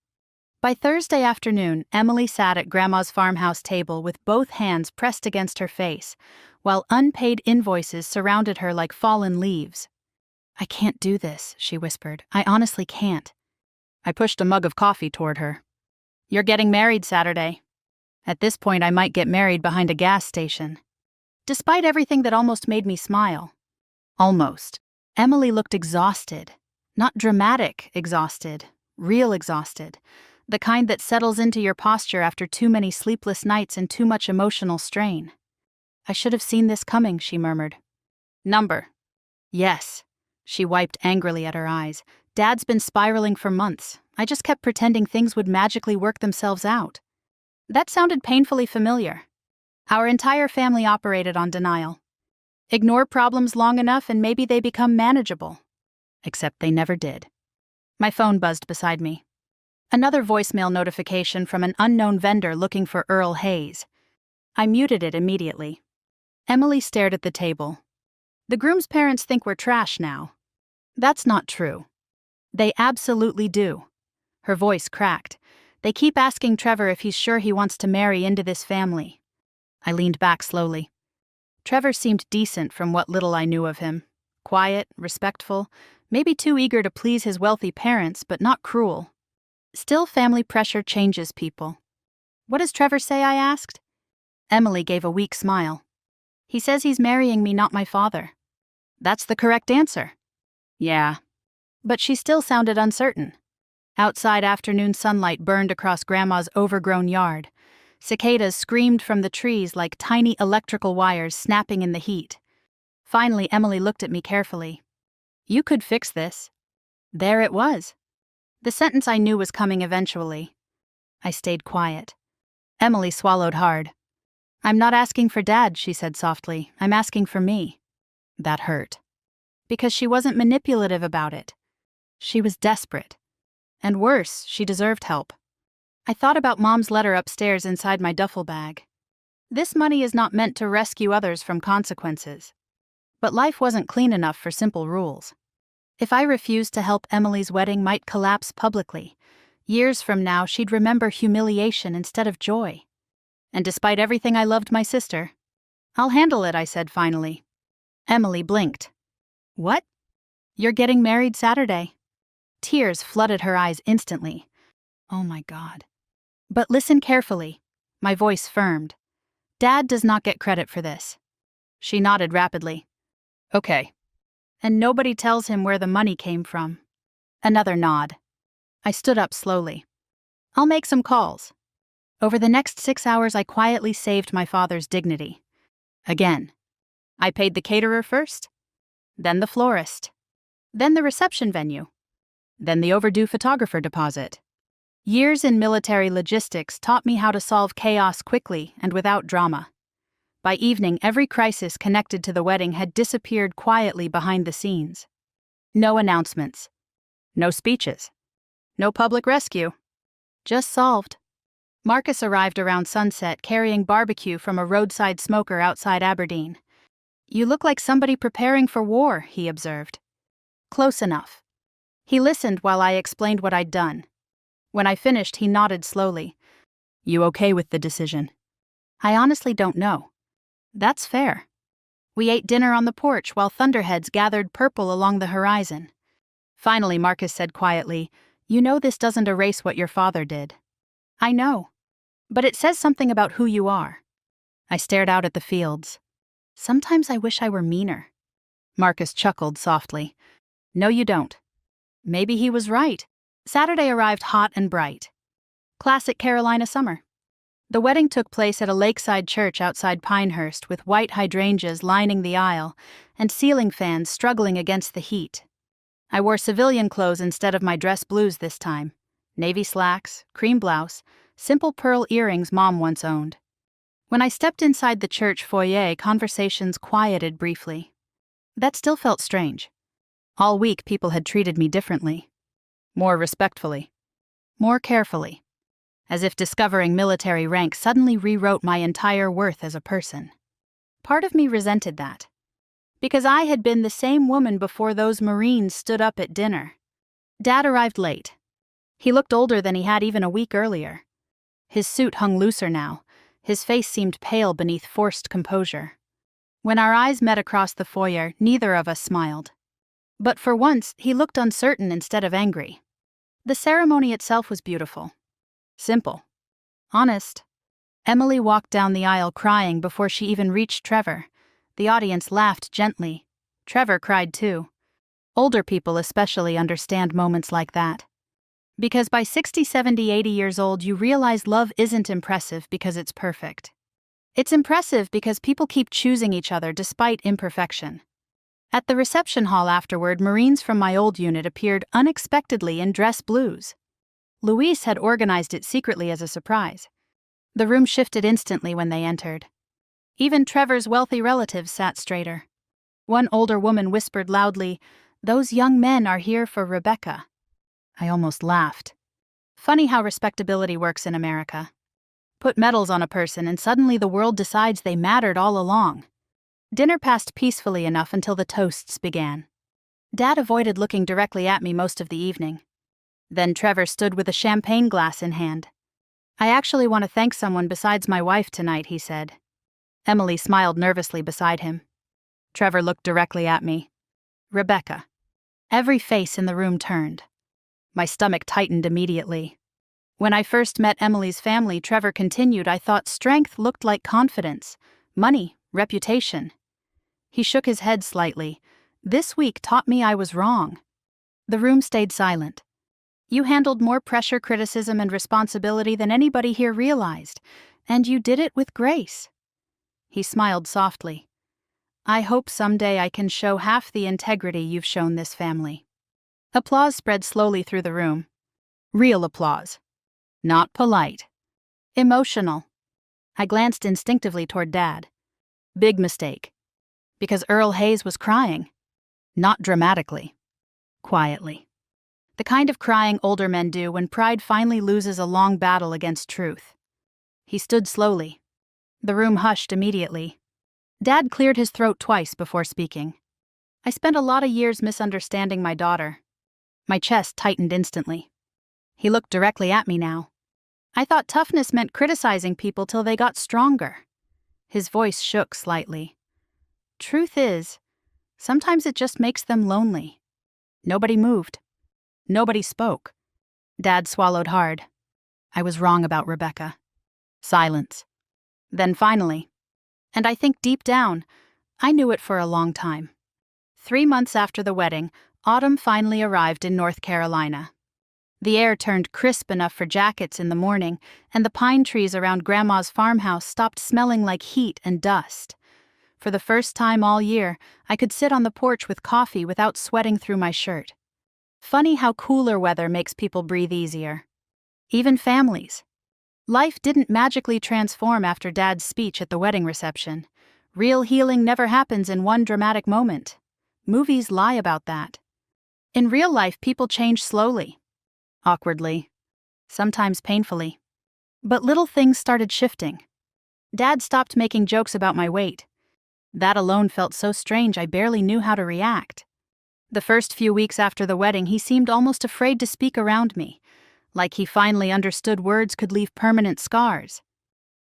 By Thursday afternoon, Emily sat at Grandma's farmhouse table with both hands pressed against her face, while unpaid invoices surrounded her like fallen leaves. I can't do this, she whispered. I honestly can't. I pushed a mug of coffee toward her. You're getting married Saturday. At this point, I might get married behind a gas station. Despite everything that almost made me smile. Almost. Emily looked exhausted. Not dramatic exhausted. Real exhausted. The kind that settles into your posture after too many sleepless nights and too much emotional strain. I should have seen this coming, she murmured. Number. Yes. She wiped angrily at her eyes. Dad's been spiraling for months. I just kept pretending things would magically work themselves out. That sounded painfully familiar. Our entire family operated on denial. Ignore problems long enough and maybe they become manageable. Except they never did. My phone buzzed beside me. Another voicemail notification from an unknown vendor looking for Earl Hayes. I muted it immediately. Emily stared at the table. The groom's parents think we're trash now. That's not true. They absolutely do. Her voice cracked. They keep asking Trevor if he's sure he wants to marry into this family. I leaned back slowly. Trevor seemed decent from what little I knew of him. Quiet, respectful, maybe too eager to please his wealthy parents, but not cruel. Still, family pressure changes people. What does Trevor say, I asked? Emily gave a weak smile. He says he's marrying me, not my father. That's the correct answer. Yeah. But she still sounded uncertain. Outside, afternoon sunlight burned across Grandma's overgrown yard. Cicadas screamed from the trees like tiny electrical wires snapping in the heat. Finally, Emily looked at me carefully. You could fix this. There it was. The sentence I knew was coming eventually. I stayed quiet. Emily swallowed hard. I'm not asking for Dad, she said softly. I'm asking for me. That hurt. Because she wasn't manipulative about it. She was desperate. And worse, she deserved help. I thought about Mom's letter upstairs inside my duffel bag. This money is not meant to rescue others from consequences. But life wasn't clean enough for simple rules. If I refused to help, Emily's wedding might collapse publicly. Years from now, she'd remember humiliation instead of joy. And despite everything, I loved my sister. I'll handle it, I said finally. Emily blinked. What? You're getting married Saturday. Tears flooded her eyes instantly. Oh my God. But listen carefully. My voice firmed. Dad does not get credit for this. She nodded rapidly. Okay. And nobody tells him where the money came from. Another nod. I stood up slowly. I'll make some calls. Over the next 6 hours, I quietly saved my father's dignity. Again. I paid the caterer first, then the florist, then the reception venue, then the overdue photographer deposit. Years in military logistics taught me how to solve chaos quickly and without drama. By evening, every crisis connected to the wedding had disappeared quietly behind the scenes. No announcements. No speeches. No public rescue. Just solved. Marcus arrived around sunset carrying barbecue from a roadside smoker outside Aberdeen. You look like somebody preparing for war, he observed. Close enough. He listened while I explained what I'd done. When I finished, he nodded slowly. You okay with the decision? I honestly don't know. That's fair. We ate dinner on the porch while thunderheads gathered purple along the horizon. Finally, Marcus said quietly, You know this doesn't erase what your father did. I know. But it says something about who you are. I stared out at the fields. Sometimes I wish I were meaner. Marcus chuckled softly. No, you don't. Maybe he was right. Saturday arrived hot and bright. Classic Carolina summer. The wedding took place at a lakeside church outside Pinehurst with white hydrangeas lining the aisle and ceiling fans struggling against the heat. I wore civilian clothes instead of my dress blues this time. Navy slacks, cream blouse, simple pearl earrings Mom once owned. When I stepped inside the church foyer, conversations quieted briefly. That still felt strange. All week people had treated me differently. More respectfully. More carefully. As if discovering military rank suddenly rewrote my entire worth as a person. Part of me resented that. Because I had been the same woman before those Marines stood up at dinner. Dad arrived late. He looked older than he had even a week earlier. His suit hung looser now. His face seemed pale beneath forced composure. When our eyes met across the foyer, neither of us smiled. But for once, he looked uncertain instead of angry. The ceremony itself was beautiful. Simple. Honest. Emily walked down the aisle crying before she even reached Trevor. The audience laughed gently. Trevor cried too. Older people especially understand moments like that. Because by 60, 70, 80 years old, you realize love isn't impressive because it's perfect. It's impressive because people keep choosing each other despite imperfection. At the reception hall afterward, Marines from my old unit appeared unexpectedly in dress blues. Luis had organized it secretly as a surprise. The room shifted instantly when they entered. Even Trevor's wealthy relatives sat straighter. One older woman whispered loudly, "Those young men are here for Rebecca." I almost laughed. Funny how respectability works in America. Put medals on a person and suddenly the world decides they mattered all along. Dinner passed peacefully enough until the toasts began. Dad avoided looking directly at me most of the evening. Then Trevor stood with a champagne glass in hand. I actually want to thank someone besides my wife tonight, he said. Emily smiled nervously beside him. Trevor looked directly at me. Rebecca. Every face in the room turned. My stomach tightened immediately. When I first met Emily's family, Trevor continued, I thought strength looked like confidence, money, reputation. He shook his head slightly. This week taught me I was wrong. The room stayed silent. You handled more pressure, criticism, and responsibility than anybody here realized, and you did it with grace. He smiled softly. I hope someday I can show half the integrity you've shown this family. Applause spread slowly through the room. Real applause. Not polite. Emotional. I glanced instinctively toward Dad. Big mistake. Because Earl Hayes was crying. Not dramatically. Quietly. The kind of crying older men do when pride finally loses a long battle against truth. He stood slowly. The room hushed immediately. Dad cleared his throat twice before speaking. I spent a lot of years misunderstanding my daughter. My chest tightened instantly. He looked directly at me now. I thought toughness meant criticizing people till they got stronger. His voice shook slightly. Truth is, sometimes it just makes them lonely. Nobody moved. Nobody spoke. Dad swallowed hard. I was wrong about Rebecca. Silence. Then finally, and I think deep down, I knew it for a long time. 3 months after the wedding, autumn finally arrived in North Carolina. The air turned crisp enough for jackets in the morning, and the pine trees around Grandma's farmhouse stopped smelling like heat and dust. For the first time all year, I could sit on the porch with coffee without sweating through my shirt. Funny how cooler weather makes people breathe easier. Even families. Life didn't magically transform after Dad's speech at the wedding reception. Real healing never happens in one dramatic moment. Movies lie about that. In real life, people change slowly. Awkwardly. Sometimes painfully. But little things started shifting. Dad stopped making jokes about my weight. That alone felt so strange I barely knew how to react. The first few weeks after the wedding, he seemed almost afraid to speak around me, like he finally understood words could leave permanent scars.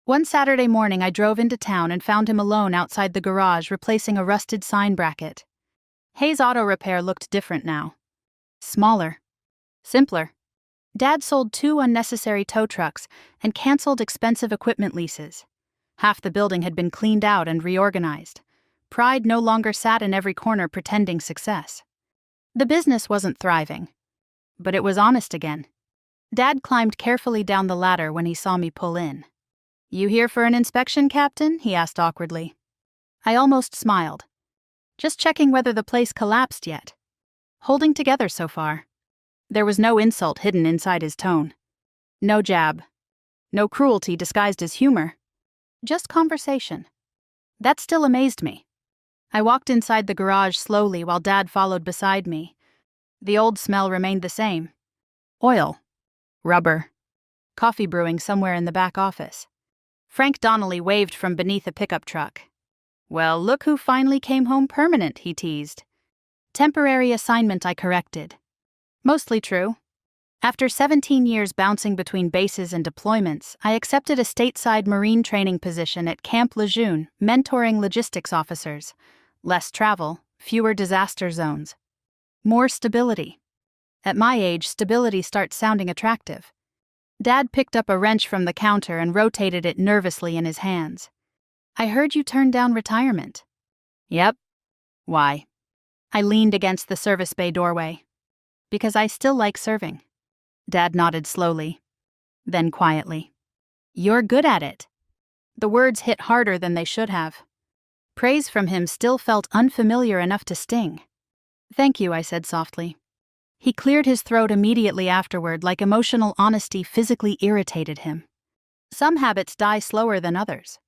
One Saturday morning, I drove into town and found him alone outside the garage replacing a rusted sign bracket. Hayes Auto Repair looked different now. Smaller. Simpler. Dad sold 2 unnecessary tow trucks and canceled expensive equipment leases. Half the building had been cleaned out and reorganized. Pride no longer sat in every corner pretending success. The business wasn't thriving, but it was honest again. Dad climbed carefully down the ladder when he saw me pull in. "You here for an inspection, Captain?" he asked awkwardly. I almost smiled. Just checking whether the place collapsed yet. Holding together so far. There was no insult hidden inside his tone. No jab. No cruelty disguised as humor. Just conversation. That still amazed me. I walked inside the garage slowly while Dad followed beside me. The old smell remained the same. Oil. Rubber. Coffee brewing somewhere in the back office. Frank Donnelly waved from beneath a pickup truck. "Well, look who finally came home permanent," he teased. Temporary assignment, I corrected. Mostly true. After 17 years bouncing between bases and deployments, I accepted a stateside Marine training position at Camp Lejeune, mentoring logistics officers. Less travel, fewer disaster zones. More stability. At my age, stability starts sounding attractive. Dad picked up a wrench from the counter and rotated it nervously in his hands. "I heard you turned down retirement." "Yep." "Why?" I leaned against the service bay doorway. "Because I still like serving." Dad nodded slowly. Then quietly. "You're good at it." The words hit harder than they should have. Praise from him still felt unfamiliar enough to sting. "Thank you," I said softly. He cleared his throat immediately afterward, like emotional honesty physically irritated him. Some habits die slower than others.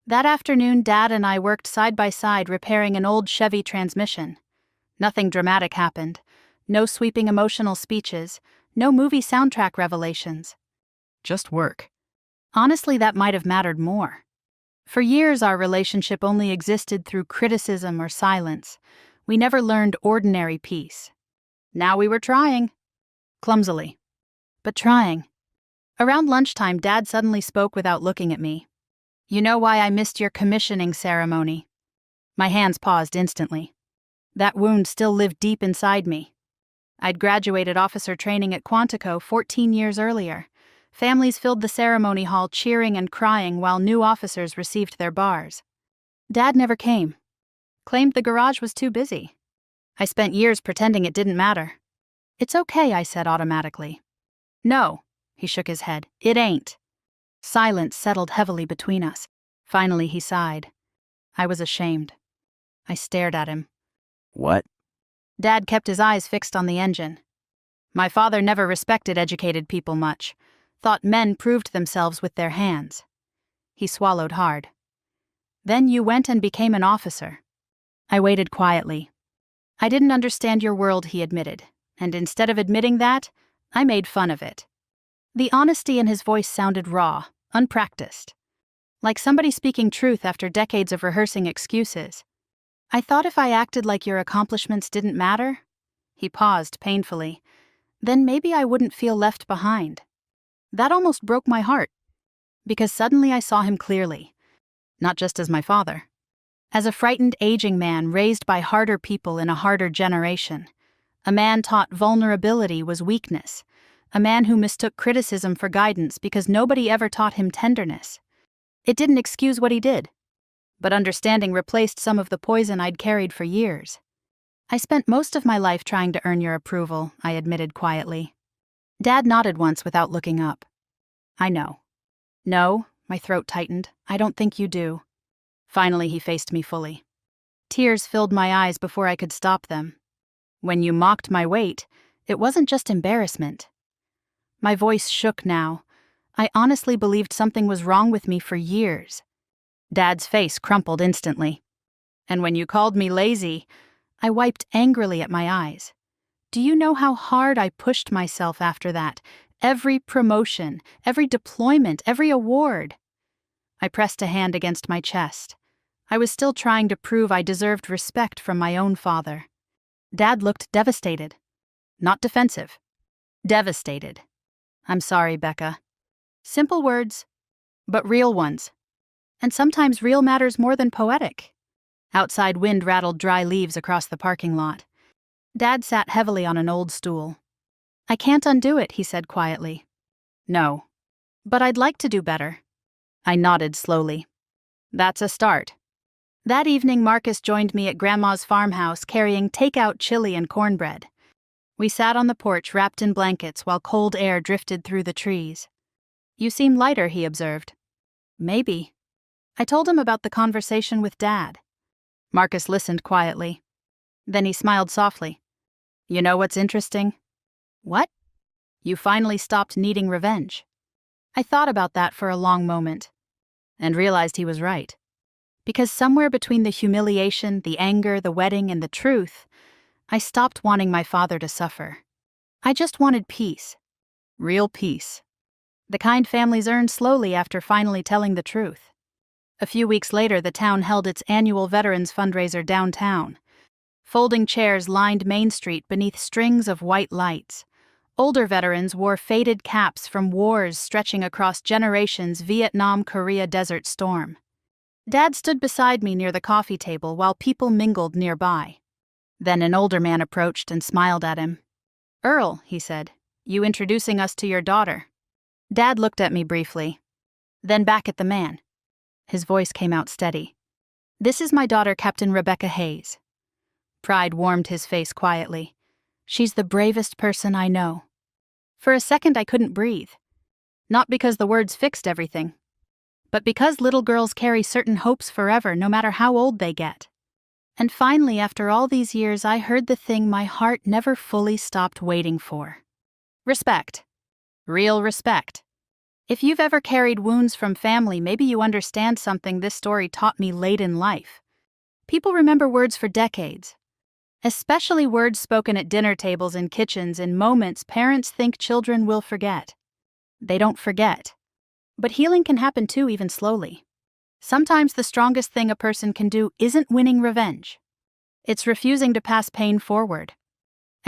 That afternoon, Dad and I worked side by side repairing an old Chevy transmission. Nothing dramatic happened. No sweeping emotional speeches. No movie soundtrack revelations. Just work. Honestly, that might have mattered more. For years, our relationship only existed through criticism or silence. We never learned ordinary peace. Now we were trying. Clumsily. But trying. Around lunchtime, Dad suddenly spoke without looking at me. "You know why I missed your commissioning ceremony?" My hands paused instantly. That wound still lived deep inside me. I'd graduated officer training at Quantico 14 years earlier. Families filled the ceremony hall cheering and crying while new officers received their bars. Dad never came. Claimed the garage was too busy. I spent years pretending it didn't matter. "It's okay," I said automatically. "No," he shook his head. "It ain't." Silence settled heavily between us. Finally he sighed. I was ashamed. I stared at him. "What?" Dad kept his eyes fixed on the engine. "My father never respected educated people much. Thought men proved themselves with their hands." He swallowed hard. "Then you went and became an officer." I waited quietly. "I didn't understand your world," he admitted, and instead of admitting that, I made fun of it. The honesty in his voice sounded raw, unpracticed. Like somebody speaking truth after decades of rehearsing excuses. "I thought if I acted like your accomplishments didn't matter," he paused painfully, "then maybe I wouldn't feel left behind." That almost broke my heart, because suddenly I saw him clearly, not just as my father. As a frightened aging man raised by harder people in a harder generation. A man taught vulnerability was weakness. A man who mistook criticism for guidance because nobody ever taught him tenderness. It didn't excuse what he did, but understanding replaced some of the poison I'd carried for years. "I spent most of my life trying to earn your approval," I admitted quietly. Dad nodded once without looking up. "I know." "No," my throat tightened, "I don't think you do." Finally he faced me fully. Tears filled my eyes before I could stop them. "When you mocked my weight, it wasn't just embarrassment." My voice shook now. I honestly believed something was wrong with me for years. Dad's face crumpled instantly. "And when you called me lazy," I wiped angrily at my eyes. "Do you know how hard I pushed myself after that? Every promotion, every deployment, every award." I pressed a hand against my chest. I was still trying to prove I deserved respect from my own father. Dad looked devastated. Not defensive. Devastated. I'm sorry, Becca. Simple words, but real ones. And sometimes real matters more than poetic. Outside, wind rattled dry leaves across the parking lot. Dad sat heavily on an old stool. I can't undo it, he said quietly. No. But I'd like to do better. I nodded slowly. That's a start. That evening, Marcus joined me at Grandma's farmhouse carrying takeout chili and cornbread. We sat on the porch wrapped in blankets while cold air drifted through the trees. You seem lighter, he observed. Maybe. I told him about the conversation with Dad. Marcus listened quietly. Then he smiled softly. You know what's interesting? What? You finally stopped needing revenge. I thought about that for a long moment, and realized he was right. Because somewhere between the humiliation, the anger, the wedding, and the truth, I stopped wanting my father to suffer. I just wanted peace. Real peace. The kind families earn slowly after finally telling the truth. A few weeks later, the town held its annual Veterans Fundraiser downtown. Folding chairs lined Main Street beneath strings of white lights. Older veterans wore faded caps from wars stretching across generations: Vietnam, Korea, Desert Storm. Dad stood beside me near the coffee table while people mingled nearby. Then an older man approached and smiled at him. Earl, he said, you introducing us to your daughter? Dad looked at me briefly, then back at the man. His voice came out steady. This is my daughter, Captain Rebecca Hayes. Pride warmed his face quietly. She's the bravest person I know. For a second I couldn't breathe. Not because the words fixed everything, but because little girls carry certain hopes forever, no matter how old they get. And finally, after all these years, I heard the thing my heart never fully stopped waiting for. Respect. Real respect. If you've ever carried wounds from family, maybe you understand something this story taught me late in life. People remember words for decades. Especially words spoken at dinner tables and kitchens in moments parents think children will forget. They don't forget. But healing can happen too, even slowly. Sometimes the strongest thing a person can do isn't winning revenge. It's refusing to pass pain forward.